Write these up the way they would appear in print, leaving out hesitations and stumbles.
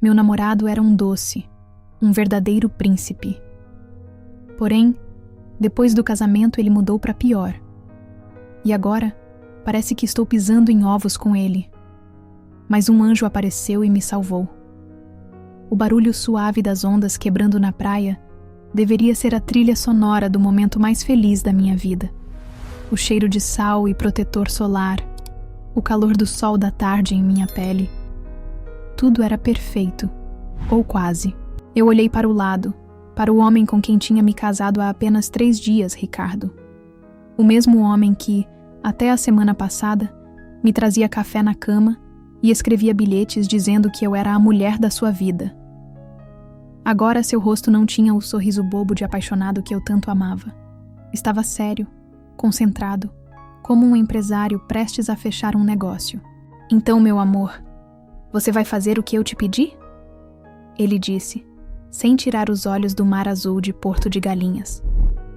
Meu namorado era um doce, um verdadeiro príncipe. Porém, depois do casamento ele mudou para pior. E agora, parece que estou pisando em ovos com ele. Mas um anjo apareceu e me salvou. O barulho suave das ondas quebrando na praia deveria ser a trilha sonora do momento mais feliz da minha vida. O cheiro de sal e protetor solar, o calor do sol da tarde em minha pele. Tudo era perfeito, ou quase. Eu olhei para o lado, para o homem com quem tinha me casado há apenas 3 dias, Ricardo. O mesmo homem que, até a semana passada, me trazia café na cama e escrevia bilhetes dizendo que eu era a mulher da sua vida. Agora seu rosto não tinha o sorriso bobo de apaixonado que eu tanto amava. Estava sério, concentrado, como um empresário prestes a fechar um negócio. Então, meu amor, você vai fazer o que eu te pedi? Ele disse, sem tirar os olhos do mar azul de Porto de Galinhas.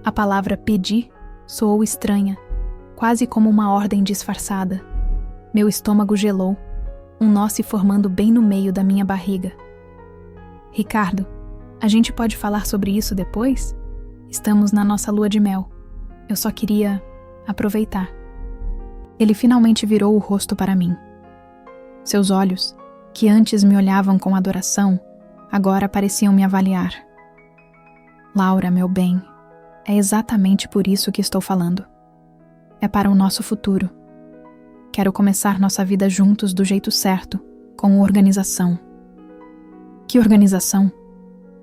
A palavra pedi soou estranha, quase como uma ordem disfarçada. Meu estômago gelou, um nó se formando bem no meio da minha barriga. Ricardo, a gente pode falar sobre isso depois? Estamos na nossa lua de mel. Eu só queria aproveitar. Ele finalmente virou o rosto para mim. Seus olhos, que antes me olhavam com adoração, agora pareciam me avaliar. Laura, meu bem, é exatamente por isso que estou falando. É para o nosso futuro. Quero começar nossa vida juntos do jeito certo, com organização. Que organização?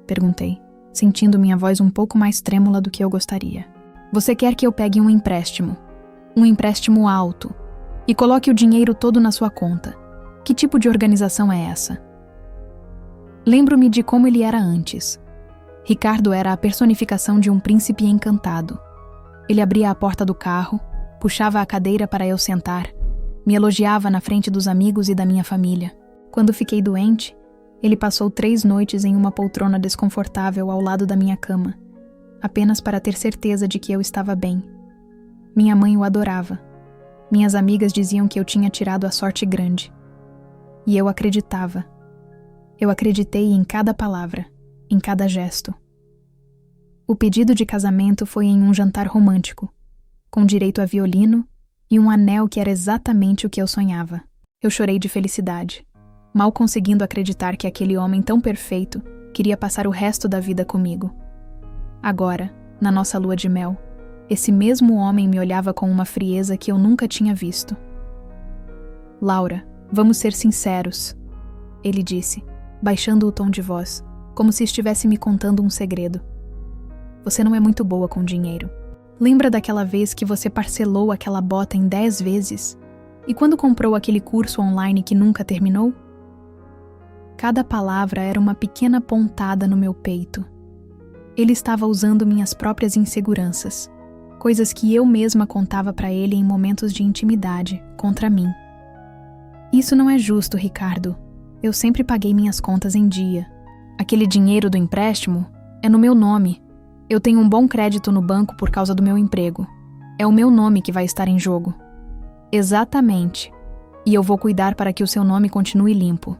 Perguntei, sentindo minha voz um pouco mais trêmula do que eu gostaria. Você quer que eu pegue um empréstimo alto, e coloque o dinheiro todo na sua conta. Que tipo de organização é essa? Lembro-me de como ele era antes. Ricardo era a personificação de um príncipe encantado. Ele abria a porta do carro, puxava a cadeira para eu sentar, me elogiava na frente dos amigos e da minha família. Quando fiquei doente, ele passou 3 noites em uma poltrona desconfortável ao lado da minha cama, apenas para ter certeza de que eu estava bem. Minha mãe o adorava. Minhas amigas diziam que eu tinha tirado a sorte grande. E eu acreditava. Eu acreditei em cada palavra, em cada gesto. O pedido de casamento foi em um jantar romântico, com direito a violino e um anel que era exatamente o que eu sonhava. Eu chorei de felicidade, mal conseguindo acreditar que aquele homem tão perfeito queria passar o resto da vida comigo. Agora, na nossa lua de mel, esse mesmo homem me olhava com uma frieza que eu nunca tinha visto. Laura, vamos ser sinceros, ele disse, baixando o tom de voz, como se estivesse me contando um segredo. Você não é muito boa com dinheiro. Lembra daquela vez que você parcelou aquela bota em 10 vezes? E quando comprou aquele curso online que nunca terminou? Cada palavra era uma pequena pontada no meu peito. Ele estava usando minhas próprias inseguranças, coisas que eu mesma contava para ele em momentos de intimidade, contra mim. Isso não é justo, Ricardo. Eu sempre paguei minhas contas em dia. Aquele dinheiro do empréstimo é no meu nome. Eu tenho um bom crédito no banco por causa do meu emprego. É o meu nome que vai estar em jogo. Exatamente. E eu vou cuidar para que o seu nome continue limpo.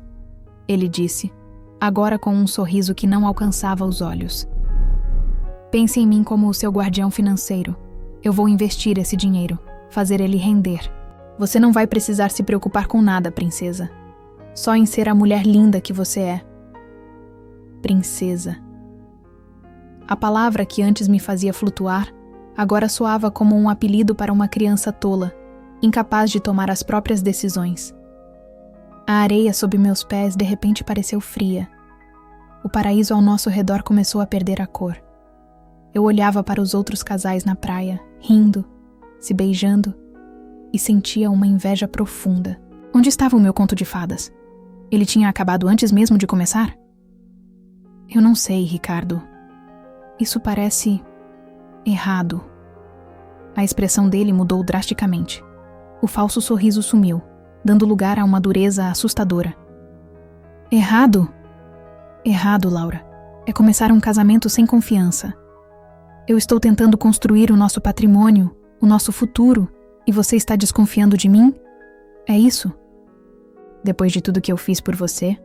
Ele disse, agora com um sorriso que não alcançava os olhos. Pense em mim como o seu guardião financeiro. Eu vou investir esse dinheiro, fazer ele render. Você não vai precisar se preocupar com nada, princesa. Só em ser a mulher linda que você é. Princesa. A palavra que antes me fazia flutuar, agora soava como um apelido para uma criança tola, incapaz de tomar as próprias decisões. A areia sob meus pés de repente pareceu fria. O paraíso ao nosso redor começou a perder a cor. Eu olhava para os outros casais na praia, rindo, se beijando, e sentia uma inveja profunda. Onde estava o meu conto de fadas? Ele tinha acabado antes mesmo de começar? Eu não sei, Ricardo. Isso parece errado. A expressão dele mudou drasticamente. O falso sorriso sumiu, dando lugar a uma dureza assustadora. Errado? Errado, Laura. É começar um casamento sem confiança. Eu estou tentando construir o nosso patrimônio, o nosso futuro, e você está desconfiando de mim? É isso? Depois de tudo que eu fiz por você?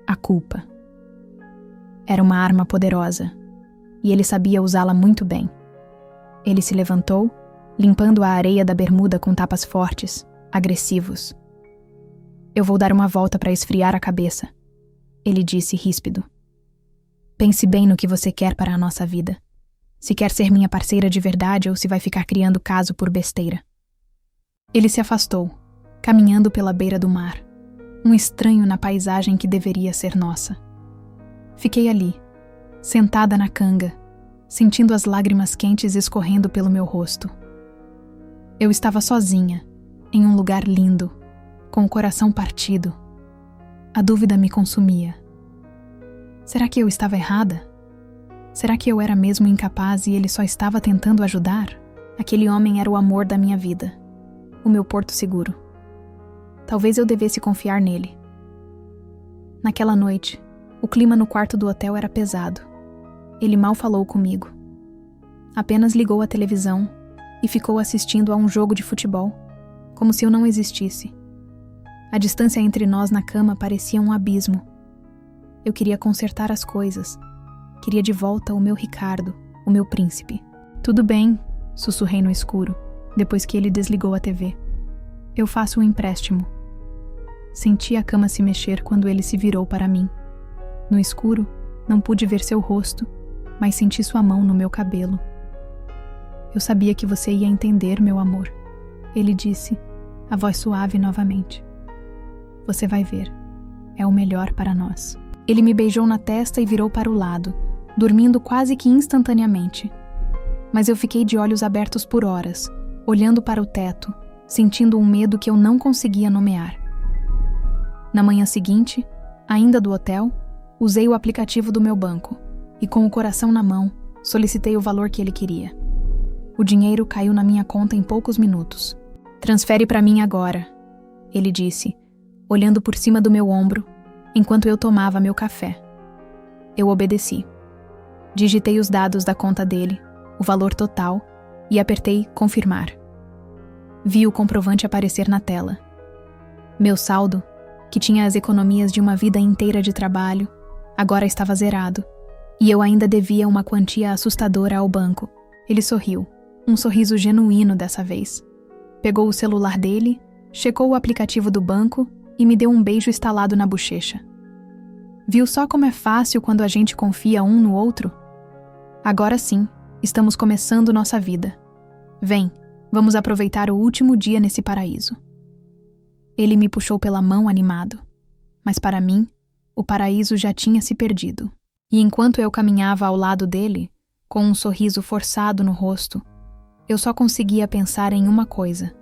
A culpa. Era uma arma poderosa, e ele sabia usá-la muito bem. Ele se levantou, limpando a areia da bermuda com tapas fortes, agressivos. Eu vou dar uma volta para esfriar a cabeça, ele disse ríspido. Pense bem no que você quer para a nossa vida. Se quer ser minha parceira de verdade ou se vai ficar criando caso por besteira. Ele se afastou, caminhando pela beira do mar, um estranho na paisagem que deveria ser nossa. Fiquei ali, sentada na canga, sentindo as lágrimas quentes escorrendo pelo meu rosto. Eu estava sozinha, em um lugar lindo, com o coração partido. A dúvida me consumia. Será que eu estava errada? Será que eu era mesmo incapaz e ele só estava tentando ajudar? Aquele homem era o amor da minha vida, o meu porto seguro. Talvez eu devesse confiar nele. Naquela noite, o clima no quarto do hotel era pesado. Ele mal falou comigo. Apenas ligou a televisão e ficou assistindo a um jogo de futebol, como se eu não existisse. A distância entre nós na cama parecia um abismo. Eu queria consertar as coisas. Queria de volta o meu Ricardo, o meu príncipe. Tudo bem, sussurrei no escuro, depois que ele desligou a TV. Eu faço um empréstimo. Senti a cama se mexer quando ele se virou para mim. No escuro, não pude ver seu rosto, mas senti sua mão no meu cabelo. Eu sabia que você ia entender, meu amor, ele disse, a voz suave novamente. Você vai ver. É o melhor para nós. Ele me beijou na testa e virou para o lado, dormindo quase que instantaneamente. Mas eu fiquei de olhos abertos por horas, olhando para o teto, sentindo um medo que eu não conseguia nomear. Na manhã seguinte, ainda do hotel, usei o aplicativo do meu banco e, com o coração na mão, solicitei o valor que ele queria. O dinheiro caiu na minha conta em poucos minutos. Transfere para mim agora, ele disse, olhando por cima do meu ombro, enquanto eu tomava meu café. Eu obedeci. Digitei os dados da conta dele, o valor total, e apertei confirmar. Vi o comprovante aparecer na tela. Meu saldo, que tinha as economias de uma vida inteira de trabalho, agora estava zerado, e eu ainda devia uma quantia assustadora ao banco. Ele sorriu, um sorriso genuíno dessa vez. Pegou o celular dele, checou o aplicativo do banco e me deu um beijo estalado na bochecha. Viu só como é fácil quando a gente confia um no outro? Agora sim, estamos começando nossa vida. Vem, vamos aproveitar o último dia nesse paraíso. Ele me puxou pela mão animado, mas para mim, o paraíso já tinha se perdido. E enquanto eu caminhava ao lado dele, com um sorriso forçado no rosto, eu só conseguia pensar em uma coisa.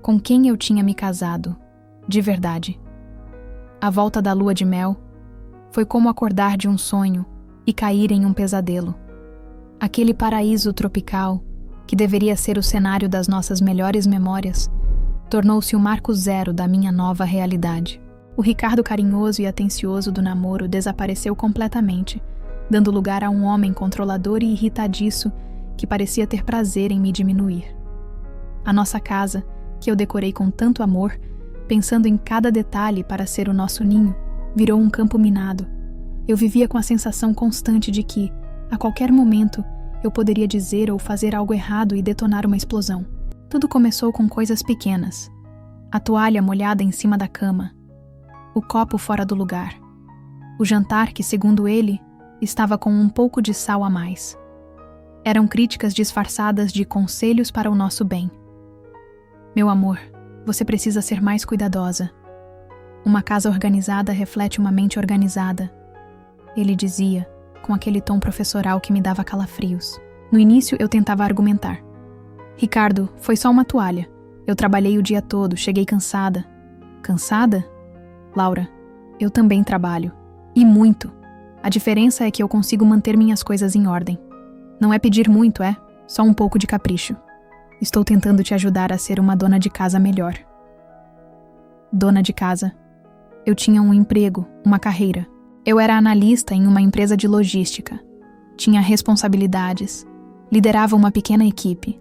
Com quem eu tinha me casado, de verdade. A volta da lua de mel foi como acordar de um sonho e cair em um pesadelo. Aquele paraíso tropical, que deveria ser o cenário das nossas melhores memórias, tornou-se o marco zero da minha nova realidade. O Ricardo carinhoso e atencioso do namoro desapareceu completamente, dando lugar a um homem controlador e irritadiço que parecia ter prazer em me diminuir. A nossa casa, que eu decorei com tanto amor, pensando em cada detalhe para ser o nosso ninho, virou um campo minado. Eu vivia com a sensação constante de que, a qualquer momento, eu poderia dizer ou fazer algo errado e detonar uma explosão. Tudo começou com coisas pequenas. A toalha molhada em cima da cama. O copo fora do lugar. O jantar que, segundo ele, estava com um pouco de sal a mais. Eram críticas disfarçadas de conselhos para o nosso bem. Meu amor, você precisa ser mais cuidadosa. Uma casa organizada reflete uma mente organizada. Ele dizia, com aquele tom professoral que me dava calafrios. No início eu tentava argumentar. Ricardo, foi só uma toalha. Eu trabalhei o dia todo, cheguei cansada. Cansada? Laura, eu também trabalho. E muito. A diferença é que eu consigo manter minhas coisas em ordem. Não é pedir muito, é? Só um pouco de capricho. Estou tentando te ajudar a ser uma dona de casa melhor. Dona de casa. Eu tinha um emprego, uma carreira. Eu era analista em uma empresa de logística. Tinha responsabilidades. Liderava uma pequena equipe.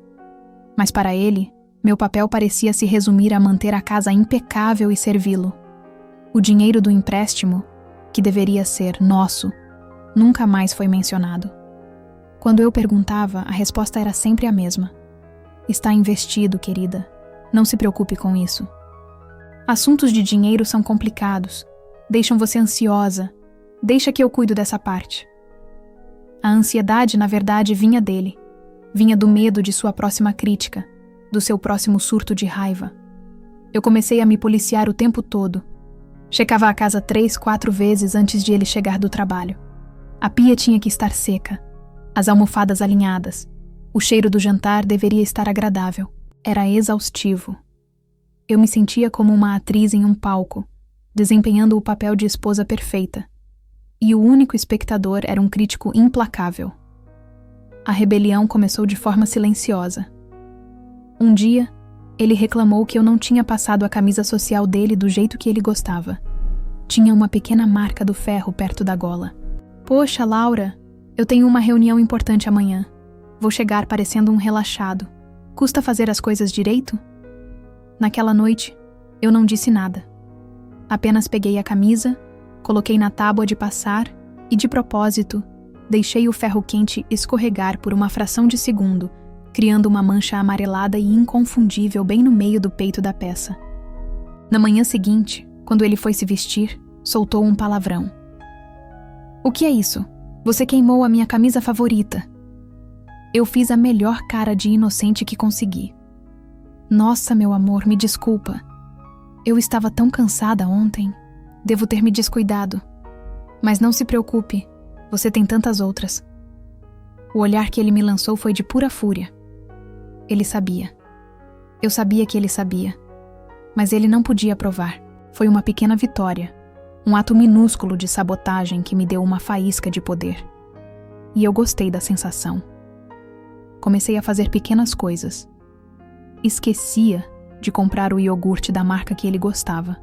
Mas para ele, meu papel parecia se resumir a manter a casa impecável e servi-lo. O dinheiro do empréstimo, que deveria ser nosso, nunca mais foi mencionado. Quando eu perguntava, a resposta era sempre a mesma. Está investido, querida. Não se preocupe com isso. Assuntos de dinheiro são complicados. Deixam você ansiosa. Deixa que eu cuido dessa parte. A ansiedade, na verdade, vinha dele. Vinha do medo de sua próxima crítica, do seu próximo surto de raiva. Eu comecei a me policiar o tempo todo. Checava a casa 3, 4 vezes antes de ele chegar do trabalho. A pia tinha que estar seca, as almofadas alinhadas. O cheiro do jantar deveria estar agradável. Era exaustivo. Eu me sentia como uma atriz em um palco, desempenhando o papel de esposa perfeita. E o único espectador era um crítico implacável. A rebelião começou de forma silenciosa. Um dia, ele reclamou que eu não tinha passado a camisa social dele do jeito que ele gostava. Tinha uma pequena marca do ferro perto da gola. Poxa, Laura, eu tenho uma reunião importante amanhã. Vou chegar parecendo um relaxado. Custa fazer as coisas direito? Naquela noite, eu não disse nada. Apenas peguei a camisa, coloquei na tábua de passar e, de propósito, deixei o ferro quente escorregar por uma fração de segundo, criando uma mancha amarelada e inconfundível bem no meio do peito da peça. Na manhã seguinte, quando ele foi se vestir, soltou um palavrão. O que é isso? Você queimou a minha camisa favorita. Eu fiz a melhor cara de inocente que consegui. Nossa, meu amor, me desculpa. Eu estava tão cansada ontem. Devo ter me descuidado. Mas não se preocupe, você tem tantas outras. O olhar que ele me lançou foi de pura fúria. Ele sabia. Eu sabia que ele sabia. Mas ele não podia provar. Foi uma pequena vitória. Um ato minúsculo de sabotagem que me deu uma faísca de poder. E eu gostei da sensação. Comecei a fazer pequenas coisas. Esquecia de comprar o iogurte da marca que ele gostava.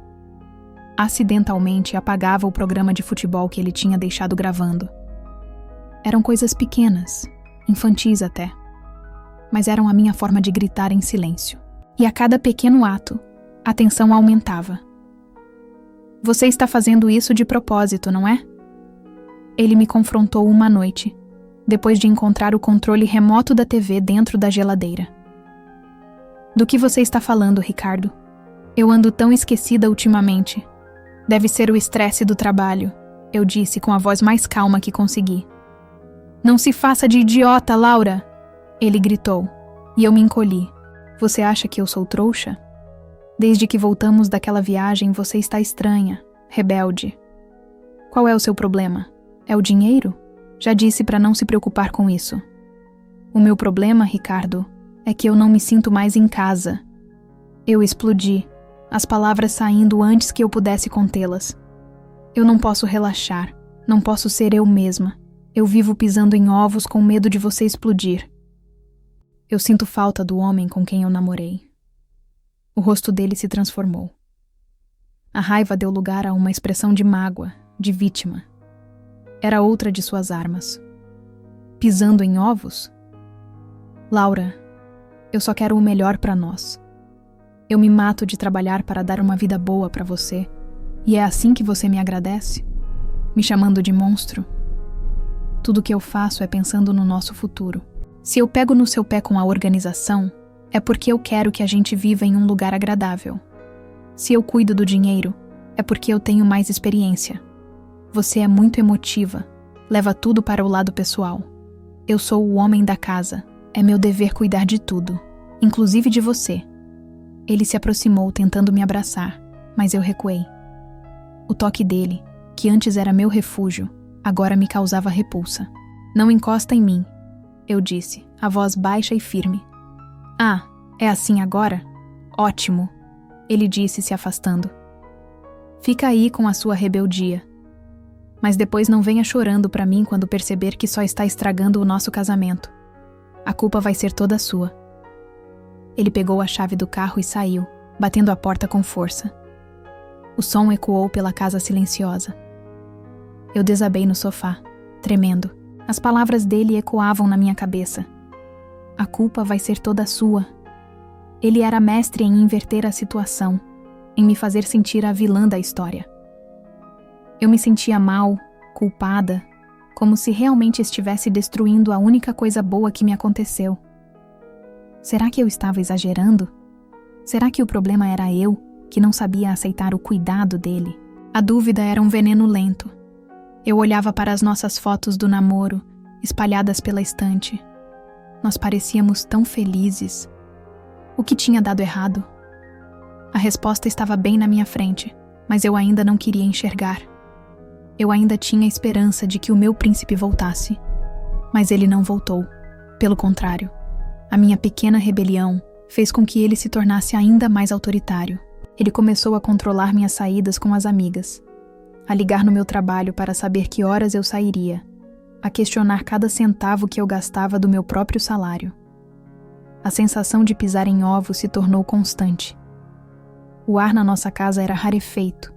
Acidentalmente apagava o programa de futebol que ele tinha deixado gravando. Eram coisas pequenas, infantis até. Mas eram a minha forma de gritar em silêncio. E a cada pequeno ato, a tensão aumentava. Você está fazendo isso de propósito, não é? Ele me confrontou uma noite, depois de encontrar o controle remoto da TV dentro da geladeira. Do que você está falando, Ricardo? Eu ando tão esquecida ultimamente. Deve ser o estresse do trabalho, eu disse com a voz mais calma que consegui. Não se faça de idiota, Laura! Ele gritou, e eu me encolhi. Você acha que eu sou trouxa? Desde que voltamos daquela viagem, você está estranha, rebelde. Qual é o seu problema? É o dinheiro? Já disse para não se preocupar com isso. O meu problema, Ricardo, é que eu não me sinto mais em casa. Eu explodi, as palavras saindo antes que eu pudesse contê-las. Eu não posso relaxar, não posso ser eu mesma. Eu vivo pisando em ovos com medo de você explodir. Eu sinto falta do homem com quem eu namorei. O rosto dele se transformou. A raiva deu lugar a uma expressão de mágoa, de vítima. Era outra de suas armas. Pisando em ovos? Laura, eu só quero o melhor para nós. Eu me mato de trabalhar para dar uma vida boa para você, e é assim que você me agradece? Me chamando de monstro? Tudo que eu faço é pensando no nosso futuro. Se eu pego no seu pé com a organização, é porque eu quero que a gente viva em um lugar agradável. Se eu cuido do dinheiro, é porque eu tenho mais experiência. Você é muito emotiva, leva tudo para o lado pessoal. Eu sou o homem da casa, é meu dever cuidar de tudo, inclusive de você. Ele se aproximou tentando me abraçar, mas eu recuei. O toque dele, que antes era meu refúgio, agora me causava repulsa. Não encosta em mim, eu disse, a voz baixa e firme. Ah, é assim agora? Ótimo, ele disse se afastando. Fica aí com a sua rebeldia. Mas depois não venha chorando para mim quando perceber que só está estragando o nosso casamento. A culpa vai ser toda sua. Ele pegou a chave do carro e saiu, batendo a porta com força. O som ecoou pela casa silenciosa. Eu desabei no sofá, tremendo. As palavras dele ecoavam na minha cabeça. A culpa vai ser toda sua. Ele era mestre em inverter a situação, em me fazer sentir a vilã da história. Eu me sentia mal, culpada, como se realmente estivesse destruindo a única coisa boa que me aconteceu. Será que eu estava exagerando? Será que o problema era eu, que não sabia aceitar o cuidado dele? A dúvida era um veneno lento. Eu olhava para as nossas fotos do namoro, espalhadas pela estante. Nós parecíamos tão felizes. O que tinha dado errado? A resposta estava bem na minha frente, mas eu ainda não queria enxergar. Eu ainda tinha esperança de que o meu príncipe voltasse. Mas ele não voltou. Pelo contrário, a minha pequena rebelião fez com que ele se tornasse ainda mais autoritário. Ele começou a controlar minhas saídas com as amigas, a ligar no meu trabalho para saber que horas eu sairia, a questionar cada centavo que eu gastava do meu próprio salário. A sensação de pisar em ovos se tornou constante. O ar na nossa casa era rarefeito,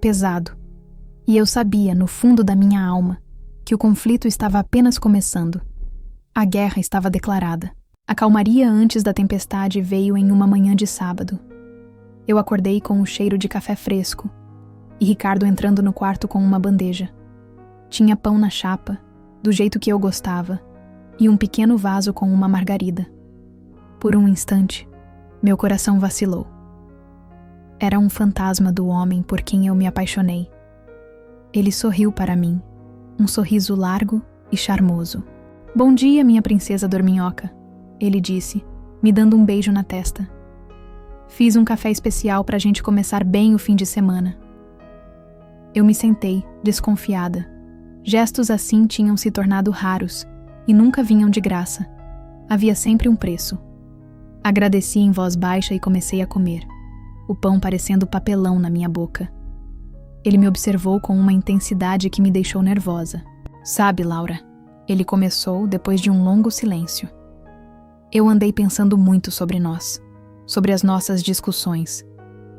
pesado, e eu sabia, no fundo da minha alma, que o conflito estava apenas começando. A guerra estava declarada. A calmaria antes da tempestade veio em uma manhã de sábado. Eu acordei com o cheiro de café fresco, e Ricardo entrando no quarto com uma bandeja. Tinha pão na chapa, do jeito que eu gostava, e um pequeno vaso com uma margarida. Por um instante, meu coração vacilou. Era um fantasma do homem por quem eu me apaixonei. Ele sorriu para mim, um sorriso largo e charmoso. "Bom dia, minha princesa dorminhoca", ele disse, me dando um beijo na testa. "Fiz um café especial para a gente começar bem o fim de semana." Eu me sentei, desconfiada. Gestos assim tinham se tornado raros e nunca vinham de graça. Havia sempre um preço. Agradeci em voz baixa e comecei a comer, o pão parecendo papelão na minha boca. Ele me observou com uma intensidade que me deixou nervosa. "Sabe, Laura", ele começou depois de um longo silêncio. "Eu andei pensando muito sobre nós, sobre as nossas discussões,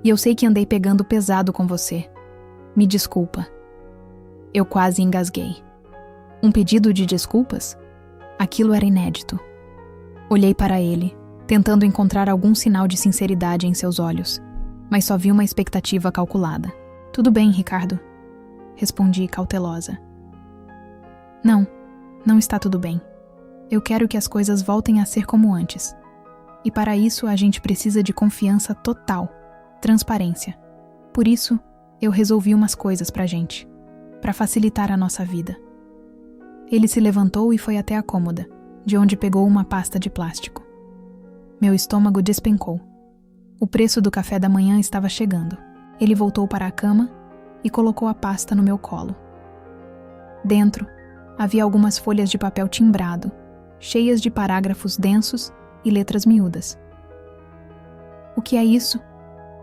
e eu sei que andei pegando pesado com você. Me desculpa." Eu quase engasguei. Um pedido de desculpas? Aquilo era inédito. Olhei para ele, tentando encontrar algum sinal de sinceridade em seus olhos, mas só vi uma expectativa calculada. "Tudo bem, Ricardo", respondi cautelosa. Não está tudo bem. Eu quero que as coisas voltem a ser como antes. E para isso a gente precisa de confiança total, transparência. Por isso, eu resolvi umas coisas pra gente, para facilitar a nossa vida. Ele se levantou e foi até a cômoda, de onde pegou uma pasta de plástico. Meu estômago despencou. O preço do café da manhã estava chegando. Ele voltou para a cama e colocou a pasta no meu colo. Dentro, havia algumas folhas de papel timbrado, cheias de parágrafos densos e letras miúdas. "O que é isso?"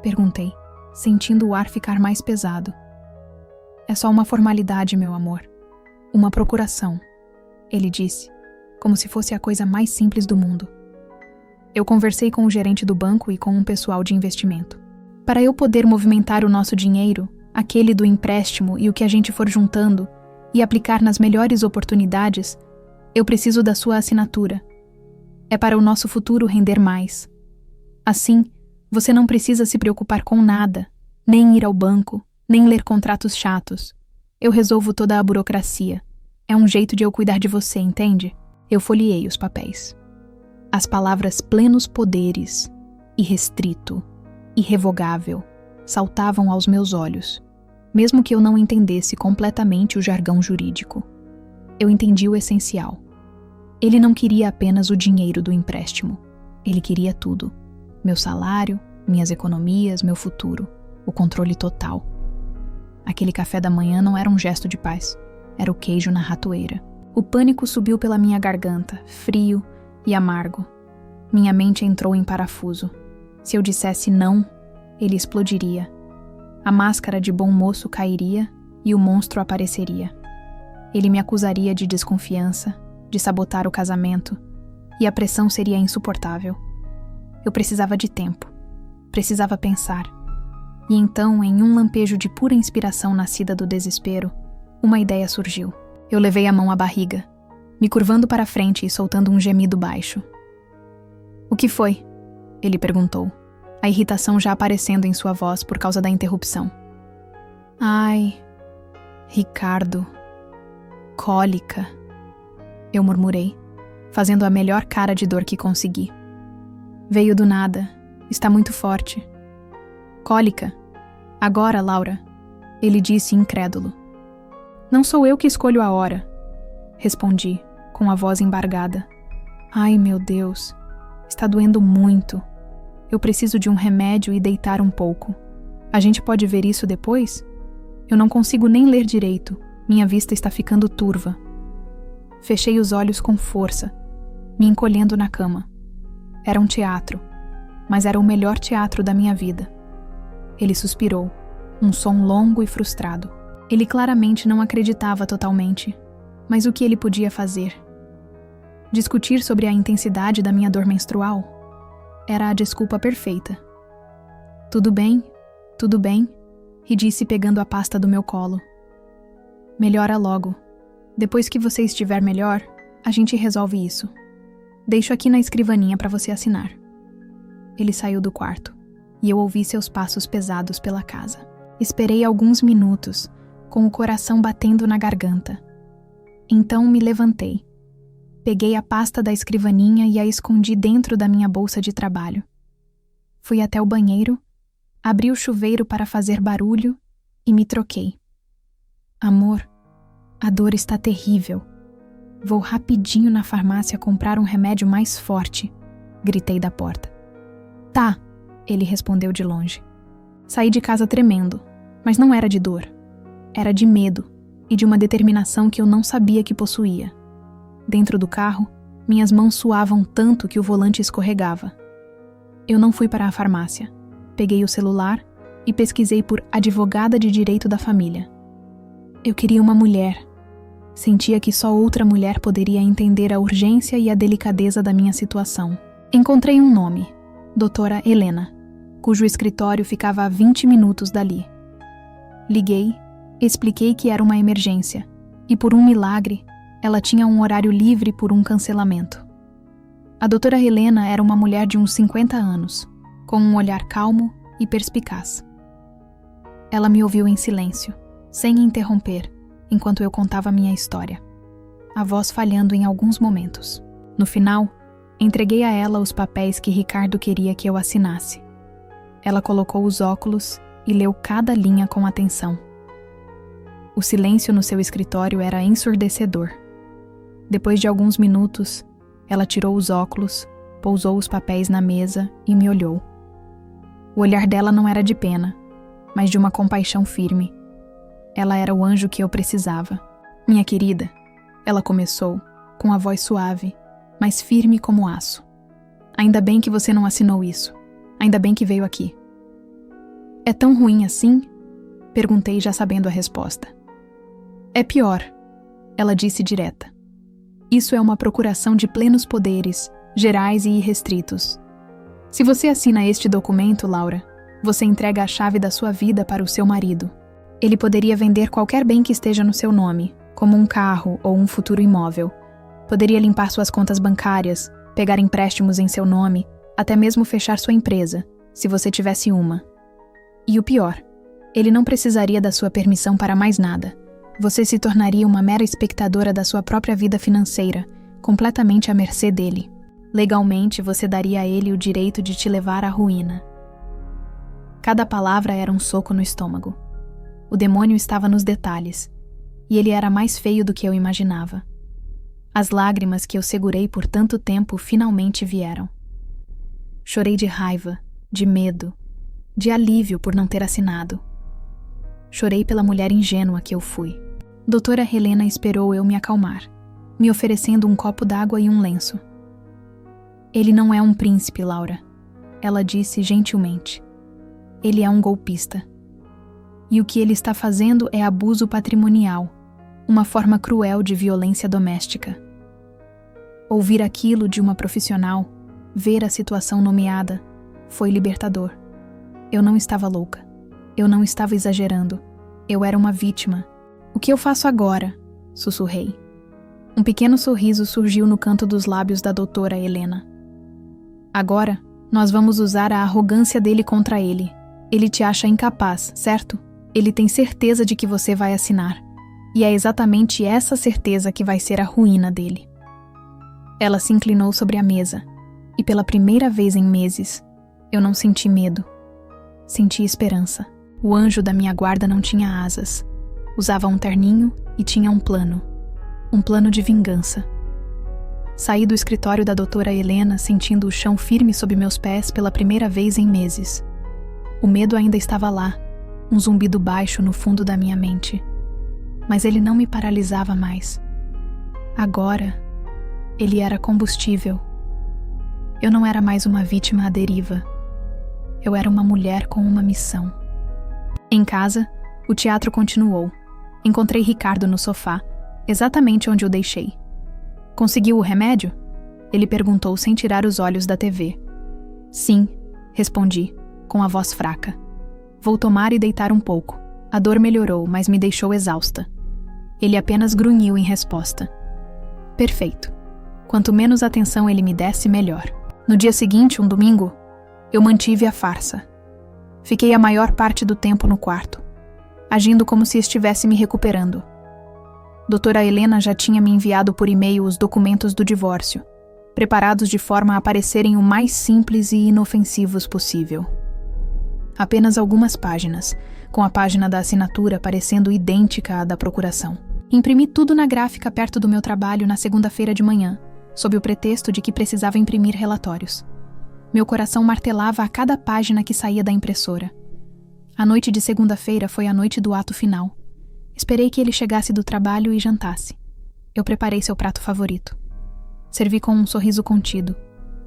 perguntei, sentindo o ar ficar mais pesado. "É só uma formalidade, meu amor. Uma procuração", ele disse, como se fosse a coisa mais simples do mundo. Eu conversei com o gerente do banco e com um pessoal de investimento. Para eu poder movimentar o nosso dinheiro, aquele do empréstimo e o que a gente for juntando, e aplicar nas melhores oportunidades, eu preciso da sua assinatura. É para o nosso futuro render mais. Assim, você não precisa se preocupar com nada, nem ir ao banco, nem ler contratos chatos. Eu resolvo toda a burocracia. É um jeito de eu cuidar de você, entende? Eu folheei os papéis. As palavras plenos poderes, irrestrito, irrevogável, saltavam aos meus olhos, mesmo que eu não entendesse completamente o jargão jurídico. Eu entendi o essencial. Ele não queria apenas o dinheiro do empréstimo. Ele queria tudo. Meu salário, minhas economias, meu futuro, o controle total. Aquele café da manhã não era um gesto de paz. Era o queijo na ratoeira. O pânico subiu pela minha garganta, frio e amargo. Minha mente entrou em parafuso. Se eu dissesse não, ele explodiria. A máscara de bom moço cairia e o monstro apareceria. Ele me acusaria de desconfiança, de sabotar o casamento, e a pressão seria insuportável. Eu precisava de tempo. Precisava pensar. E então, em um lampejo de pura inspiração nascida do desespero, uma ideia surgiu. Eu levei a mão à barriga, me curvando para frente e soltando um gemido baixo. "O que foi?" ele perguntou, a irritação já aparecendo em sua voz por causa da interrupção. "Ai..." Ricardo. Cólica. Eu murmurei, fazendo a melhor cara de dor que consegui. Veio do nada. Está muito forte. Cólica. Agora, Laura. Ele disse incrédulo. Não sou eu que escolho a hora. Respondi, com a voz embargada. Ai, meu Deus. Está doendo muito. Eu preciso de um remédio e deitar um pouco. A gente pode ver isso depois? Eu não consigo nem ler direito. Minha vista está ficando turva. Fechei os olhos com força, me encolhendo na cama. Era um teatro, mas era o melhor teatro da minha vida. Ele suspirou, um som longo e frustrado. Ele claramente não acreditava totalmente, mas o que ele podia fazer? Discutir sobre a intensidade da minha dor menstrual? Era a desculpa perfeita. Tudo bem, e disse pegando a pasta do meu colo. Melhora logo. Depois que você estiver melhor, a gente resolve isso. Deixo aqui na escrivaninha para você assinar. Ele saiu do quarto, e eu ouvi seus passos pesados pela casa. Esperei alguns minutos, com o coração batendo na garganta. Então me levantei. Peguei a pasta da escrivaninha e a escondi dentro da minha bolsa de trabalho. Fui até o banheiro, abri o chuveiro para fazer barulho e me troquei. Amor, a dor está terrível. Vou rapidinho na farmácia comprar um remédio mais forte, gritei da porta. Tá, ele respondeu de longe. Saí de casa tremendo, mas não era de dor. Era de medo e de uma determinação que eu não sabia que possuía. Dentro do carro, minhas mãos suavam tanto que o volante escorregava. Eu não fui para a farmácia. Peguei o celular e pesquisei por advogada de direito da família. Eu queria uma mulher. Sentia que só outra mulher poderia entender a urgência e a delicadeza da minha situação. Encontrei um nome, Doutora Helena, cujo escritório ficava a 20 minutos dali. Liguei, expliquei que era uma emergência, e por um milagre, ela tinha um horário livre por um cancelamento. A doutora Helena era uma mulher de uns 50 anos, com um olhar calmo e perspicaz. Ela me ouviu em silêncio, sem interromper, enquanto eu contava minha história, a voz falhando em alguns momentos. No final, entreguei a ela os papéis que Ricardo queria que eu assinasse. Ela colocou os óculos e leu cada linha com atenção. O silêncio no seu escritório era ensurdecedor. Depois de alguns minutos, ela tirou os óculos, pousou os papéis na mesa e me olhou. O olhar dela não era de pena, mas de uma compaixão firme. Ela era o anjo que eu precisava. Minha querida, ela começou, com a voz suave, mas firme como aço. Ainda bem que você não assinou isso. Ainda bem que veio aqui. É tão ruim assim? Perguntei já sabendo a resposta. É pior, ela disse direta. Isso é uma procuração de plenos poderes, gerais e irrestritos. Se você assina este documento, Laura, você entrega a chave da sua vida para o seu marido. Ele poderia vender qualquer bem que esteja no seu nome, como um carro ou um futuro imóvel. Poderia limpar suas contas bancárias, pegar empréstimos em seu nome, até mesmo fechar sua empresa, se você tivesse uma. E o pior, ele não precisaria da sua permissão para mais nada. Você se tornaria uma mera espectadora da sua própria vida financeira, completamente à mercê dele. Legalmente, você daria a ele o direito de te levar à ruína. Cada palavra era um soco no estômago. O demônio estava nos detalhes, e ele era mais feio do que eu imaginava. As lágrimas que eu segurei por tanto tempo finalmente vieram. Chorei de raiva, de medo, de alívio por não ter assinado. Chorei pela mulher ingênua que eu fui. Doutora Helena esperou eu me acalmar, me oferecendo um copo d'água e um lenço. Ele não é um príncipe, Laura, ela disse gentilmente. Ele é um golpista. E o que ele está fazendo é abuso patrimonial, uma forma cruel de violência doméstica. Ouvir aquilo de uma profissional, ver a situação nomeada, foi libertador. Eu não estava louca. Eu não estava exagerando. Eu era uma vítima. O que eu faço agora? Sussurrei. Um pequeno sorriso surgiu no canto dos lábios da doutora Helena. Agora, nós vamos usar a arrogância dele contra ele. Ele te acha incapaz, certo? Ele tem certeza de que você vai assinar. E é exatamente essa certeza que vai ser a ruína dele. Ela se inclinou sobre a mesa, e pela primeira vez em meses, eu não senti medo. Senti esperança. O anjo da minha guarda não tinha asas. Usava um terninho e tinha um plano. Um plano de vingança. Saí do escritório da doutora Helena sentindo o chão firme sob meus pés pela primeira vez em meses. O medo ainda estava lá, um zumbido baixo no fundo da minha mente. Mas ele não me paralisava mais. Agora, ele era combustível. Eu não era mais uma vítima à deriva. Eu era uma mulher com uma missão. Em casa, o teatro continuou. Encontrei Ricardo no sofá, exatamente onde o deixei. Conseguiu o remédio? Ele perguntou sem tirar os olhos da TV. Sim, respondi, com a voz fraca. Vou tomar e deitar um pouco. A dor melhorou, mas me deixou exausta. Ele apenas grunhiu em resposta. Perfeito. Quanto menos atenção ele me desse, melhor. No dia seguinte, um domingo, eu mantive a farsa. Fiquei a maior parte do tempo no quarto, agindo como se estivesse me recuperando. Doutora Helena já tinha me enviado por e-mail os documentos do divórcio, preparados de forma a parecerem o mais simples e inofensivos possível. Apenas algumas páginas, com a página da assinatura parecendo idêntica à da procuração. Imprimi tudo na gráfica perto do meu trabalho na segunda-feira de manhã, sob o pretexto de que precisava imprimir relatórios. Meu coração martelava a cada página que saía da impressora. A noite de segunda-feira foi a noite do ato final. Esperei que ele chegasse do trabalho e jantasse. Eu preparei seu prato favorito. Servi com um sorriso contido,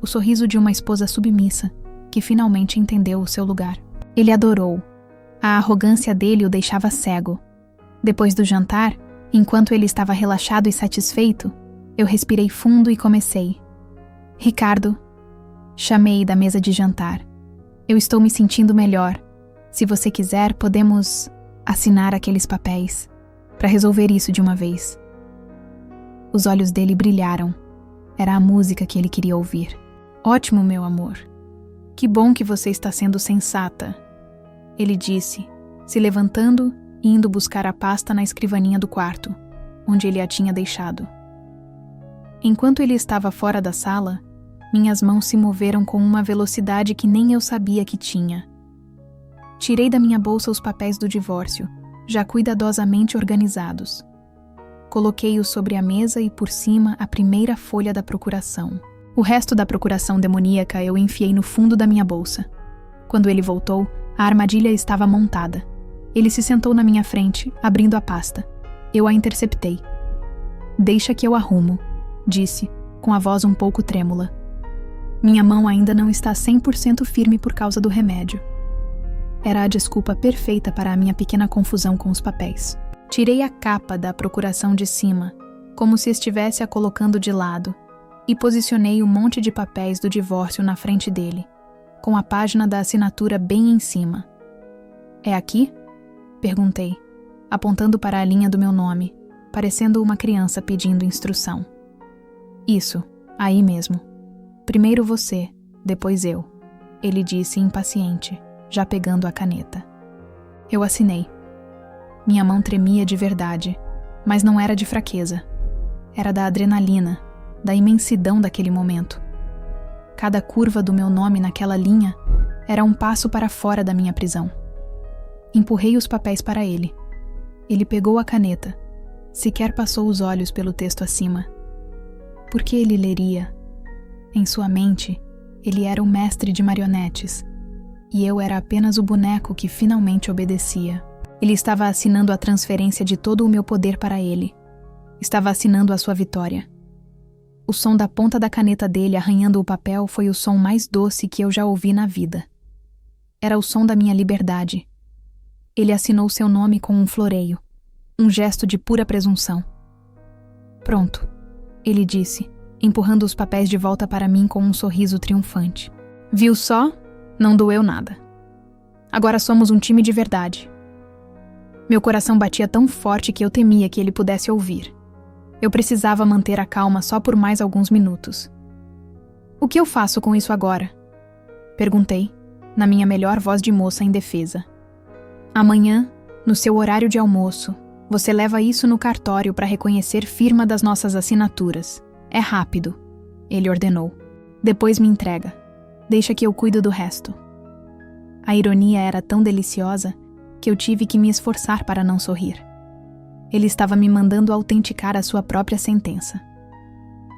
o sorriso de uma esposa submissa, que finalmente entendeu o seu lugar. Ele adorou. A arrogância dele o deixava cego. Depois do jantar, enquanto ele estava relaxado e satisfeito, eu respirei fundo e comecei. Ricardo, chamei da mesa de jantar. Eu estou me sentindo melhor. Se você quiser, podemos assinar aqueles papéis, para resolver isso de uma vez. Os olhos dele brilharam. Era a música que ele queria ouvir. Ótimo, meu amor. Que bom que você está sendo sensata, ele disse, se levantando e indo buscar a pasta na escrivaninha do quarto, onde ele a tinha deixado. Enquanto ele estava fora da sala, minhas mãos se moveram com uma velocidade que nem eu sabia que tinha. Tirei da minha bolsa os papéis do divórcio, já cuidadosamente organizados. Coloquei-os sobre a mesa e por cima a primeira folha da procuração. O resto da procuração demoníaca eu enfiei no fundo da minha bolsa. Quando ele voltou, a armadilha estava montada. Ele se sentou na minha frente, abrindo a pasta. Eu a interceptei. Deixa que eu arrumo, disse, com a voz um pouco trêmula. Minha mão ainda não está 100% firme por causa do remédio. Era a desculpa perfeita para a minha pequena confusão com os papéis. Tirei a capa da procuração de cima, como se estivesse a colocando de lado, e posicionei um monte de papéis do divórcio na frente dele, com a página da assinatura bem em cima. É aqui? Perguntei, apontando para a linha do meu nome, parecendo uma criança pedindo instrução. Isso, aí mesmo. Primeiro você, depois eu, ele disse impaciente, já pegando a caneta. Eu assinei. Minha mão tremia de verdade, mas não era de fraqueza. Era da adrenalina, da imensidão daquele momento. Cada curva do meu nome naquela linha era um passo para fora da minha prisão. Empurrei os papéis para ele. Ele pegou a caneta. Sequer passou os olhos pelo texto acima. Por que ele leria? Em sua mente, ele era o mestre de marionetes, e eu era apenas o boneco que finalmente obedecia. Ele estava assinando a transferência de todo o meu poder para ele. Estava assinando a sua vitória. O som da ponta da caneta dele arranhando o papel foi o som mais doce que eu já ouvi na vida. Era o som da minha liberdade. Ele assinou seu nome com um floreio, um gesto de pura presunção. Pronto, ele disse, empurrando os papéis de volta para mim com um sorriso triunfante. Viu só? Não doeu nada. Agora somos um time de verdade. Meu coração batia tão forte que eu temia que ele pudesse ouvir. Eu precisava manter a calma só por mais alguns minutos. O que eu faço com isso agora? Perguntei, na minha melhor voz de moça indefesa. Amanhã, no seu horário de almoço, Você leva isso no cartório para reconhecer firma das nossas assinaturas. É rápido, ele ordenou. Depois me entrega. Deixa que eu cuido do resto. A ironia era tão deliciosa que eu tive que me esforçar para não sorrir. Ele estava me mandando autenticar a sua própria sentença.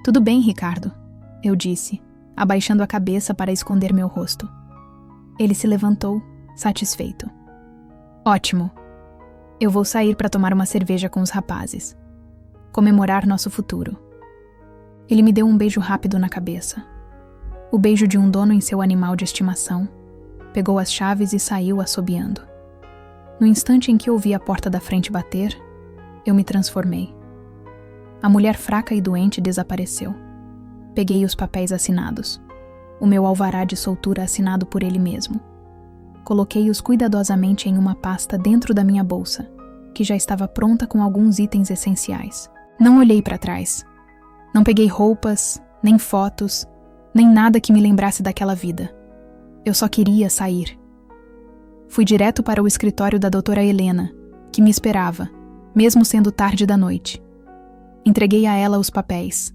Tudo bem, Ricardo, eu disse, abaixando a cabeça para esconder meu rosto. Ele se levantou, satisfeito. Ótimo. Eu vou sair para tomar uma cerveja com os rapazes. Comemorar nosso futuro. Ele me deu um beijo rápido na cabeça. O beijo de um dono em seu animal de estimação. Pegou as chaves e saiu assobiando. No instante em que ouvi a porta da frente bater, eu me transformei. A mulher fraca e doente desapareceu. Peguei os papéis assinados. O meu alvará de soltura assinado por ele mesmo. Coloquei-os cuidadosamente em uma pasta dentro da minha bolsa, que já estava pronta com alguns itens essenciais. Não olhei para trás. Não peguei roupas, nem fotos, nem nada que me lembrasse daquela vida. Eu só queria sair. Fui direto para o escritório da doutora Helena, que me esperava, mesmo sendo tarde da noite. Entreguei a ela os papéis.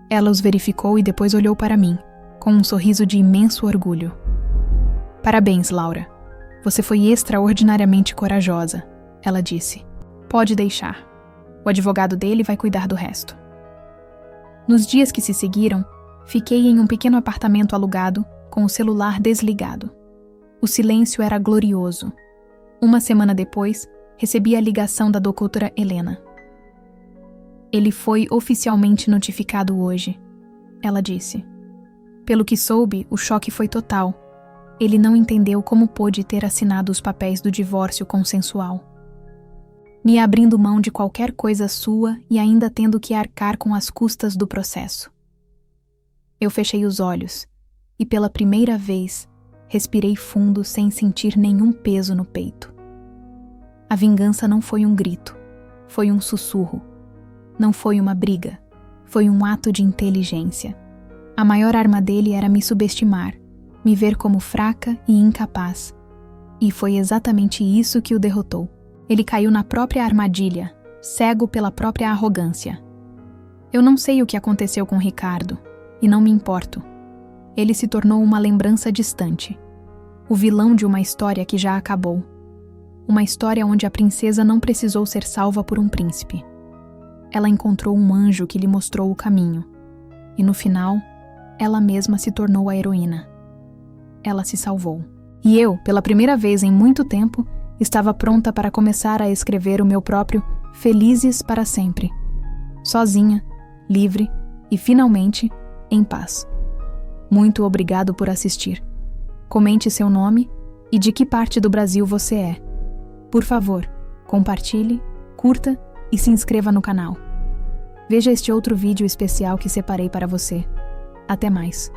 Ela os verificou e depois olhou para mim, com um sorriso de imenso orgulho. Parabéns, Laura. Você foi extraordinariamente corajosa, ela disse. Pode deixar. O advogado dele vai cuidar do resto. Nos dias que se seguiram, fiquei em um pequeno apartamento alugado, com o celular desligado. O silêncio era glorioso. Uma semana depois, recebi a ligação da doutora Helena. Ele foi oficialmente notificado hoje, ela disse. Pelo que soube, o choque foi total. Ele não entendeu como pôde ter assinado os papéis do divórcio consensual. Me abrindo mão de qualquer coisa sua e ainda tendo que arcar com as custas do processo. Eu fechei os olhos e, pela primeira vez, respirei fundo sem sentir nenhum peso no peito. A vingança não foi um grito, foi um sussurro. Não foi uma briga, foi um ato de inteligência. A maior arma dele era me subestimar, me ver como fraca e incapaz. E foi exatamente isso que o derrotou. Ele caiu na própria armadilha, cego pela própria arrogância. Eu não sei o que aconteceu com Ricardo, e não me importo. Ele se tornou uma lembrança distante. O vilão de uma história que já acabou. Uma história onde a princesa não precisou ser salva por um príncipe. Ela encontrou um anjo que lhe mostrou o caminho. E no final, ela mesma se tornou a heroína. Ela se salvou. E eu, pela primeira vez em muito tempo, estava pronta para começar a escrever o meu próprio Felizes para Sempre. Sozinha, livre e, finalmente, em paz. Muito obrigado por assistir. Comente seu nome e de que parte do Brasil você é. Por favor, compartilhe, curta e se inscreva no canal. Veja este outro vídeo especial que separei para você. Até mais.